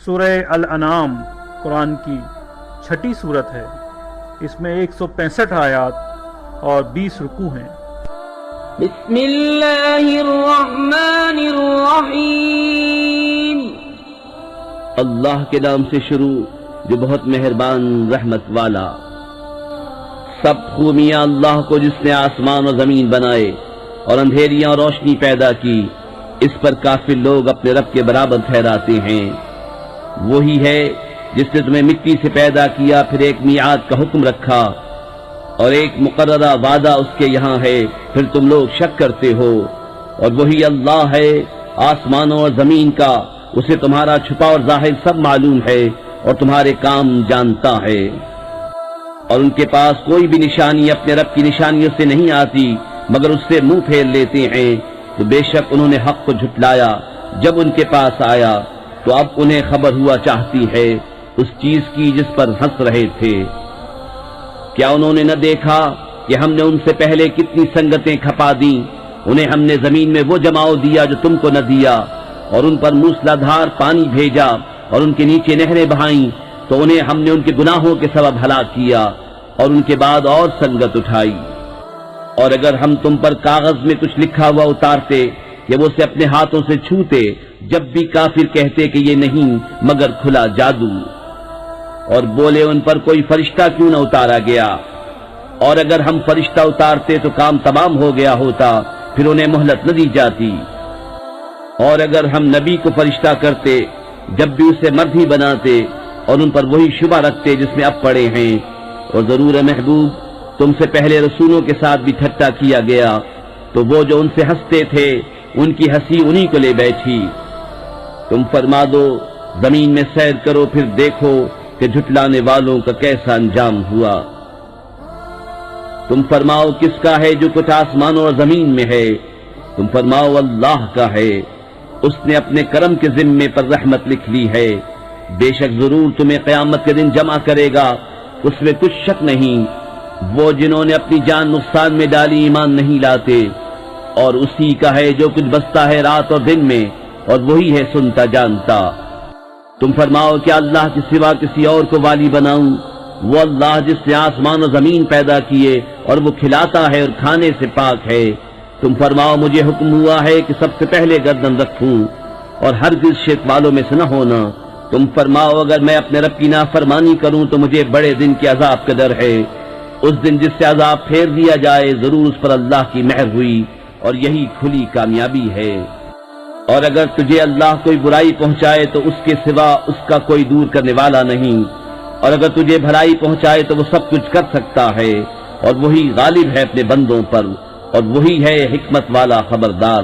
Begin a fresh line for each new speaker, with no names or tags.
سورہ الانعام قرآن کی چھٹی صورت ہے۔ اس میں 165 آیات اور 20 رکوع ہیں۔
بسم اللہ الرحمن الرحیم۔
اللہ کے نام سے شروع جو بہت مہربان رحمت والا۔ سب خوبیاں اللہ کو جس نے آسمان و زمین بنائے اور اندھیریاں اور روشنی پیدا کی، اس پر کافر لوگ اپنے رب کے برابر ٹھہراتے ہیں۔ وہی ہے جس نے تمہیں مٹی سے پیدا کیا، پھر ایک میعاد کا حکم رکھا اور ایک مقررہ وعدہ اس کے یہاں ہے، پھر تم لوگ شک کرتے ہو۔ اور وہی اللہ ہے آسمانوں اور زمین کا، اسے تمہارا چھپا اور ظاہر سب معلوم ہے اور تمہارے کام جانتا ہے۔ اور ان کے پاس کوئی بھی نشانی اپنے رب کی نشانیوں سے نہیں آتی مگر اس سے منہ پھیر لیتے ہیں، تو بے شک انہوں نے حق کو جھٹلایا جب ان کے پاس آیا، تو اب انہیں خبر ہوا چاہتی ہے اس چیز کی جس پر ہنس رہے تھے۔ کیا انہوں نے نہ دیکھا کہ ہم نے ان سے پہلے کتنی سنگتیں کھپا دیں؟ انہیں ہم نے زمین میں وہ جماؤ دیا جو تم کو نہ دیا، اور ان پر موسلادھار پانی بھیجا اور ان کے نیچے نہریں بہائیں، تو انہیں ہم نے ان کے گناہوں کے سبب ہلاک کیا اور ان کے بعد اور سنگت اٹھائی۔ اور اگر ہم تم پر کاغذ میں کچھ لکھا ہوا اتارتے کہ وہ اسے اپنے ہاتھوں سے چھوتے، جب بھی کافر کہتے کہ یہ نہیں مگر کھلا جادو، اور بولے ان پر کوئی فرشتہ کیوں نہ اتارا گیا، اور اگر ہم فرشتہ اتارتے تو کام تمام ہو گیا ہوتا، پھر انہیں مہلت نہ دی جاتی۔ اور اگر ہم نبی کو فرشتہ کرتے جب بھی اسے مرد ہی بناتے اور ان پر وہی شبہ رکھتے جس میں اب پڑے ہیں، اور ضرور محبوب تم سے پہلے رسولوں کے ساتھ بھی ٹھٹا کیا گیا، تو وہ جو ان سے ہنستے تھے ان کی ہنسی انہی کو لے بیٹھی۔ تم فرما دو زمین میں سیر کرو، پھر دیکھو کہ جھٹلانے والوں کا کیسا انجام ہوا۔ تم فرماؤ کس کا ہے جو کچھ آسمانوں اور زمین میں ہے؟ تم فرماؤ اللہ کا ہے، اس نے اپنے کرم کے ذمے پر رحمت لکھ لی ہے۔ بے شک ضرور تمہیں قیامت کے دن جمع کرے گا، اس میں کچھ شک نہیں۔ وہ جنہوں نے اپنی جان نقصان میں ڈالی ایمان نہیں لاتے، اور اسی کا ہے جو کچھ بستا ہے رات اور دن میں، اور وہی ہے سنتا جانتا۔ تم فرماؤ کہ اللہ کے سوا کسی اور کو والی بناؤں؟ وہ اللہ جس نے آسمان و زمین پیدا کیے اور وہ کھلاتا ہے اور کھانے سے پاک ہے۔ تم فرماؤ مجھے حکم ہوا ہے کہ سب سے پہلے گردن رکھوں اور ہرگز شرک والوں میں سے نہ ہونا۔ تم فرماؤ اگر میں اپنے رب کی نافرمانی کروں تو مجھے بڑے دن کے عذاب کا ڈر ہے، اس دن جس سے عذاب پھیر دیا جائے، ضرور اس پر اللہ کی مہر ہوئی اور یہی کھلی کامیابی ہے۔ اور اگر تجھے اللہ کوئی برائی پہنچائے تو اس کے سوا اس کا کوئی دور کرنے والا نہیں، اور اگر تجھے بھلائی پہنچائے تو وہ سب کچھ کر سکتا ہے، اور وہی غالب ہے اپنے بندوں پر، اور وہی ہے حکمت والا خبردار۔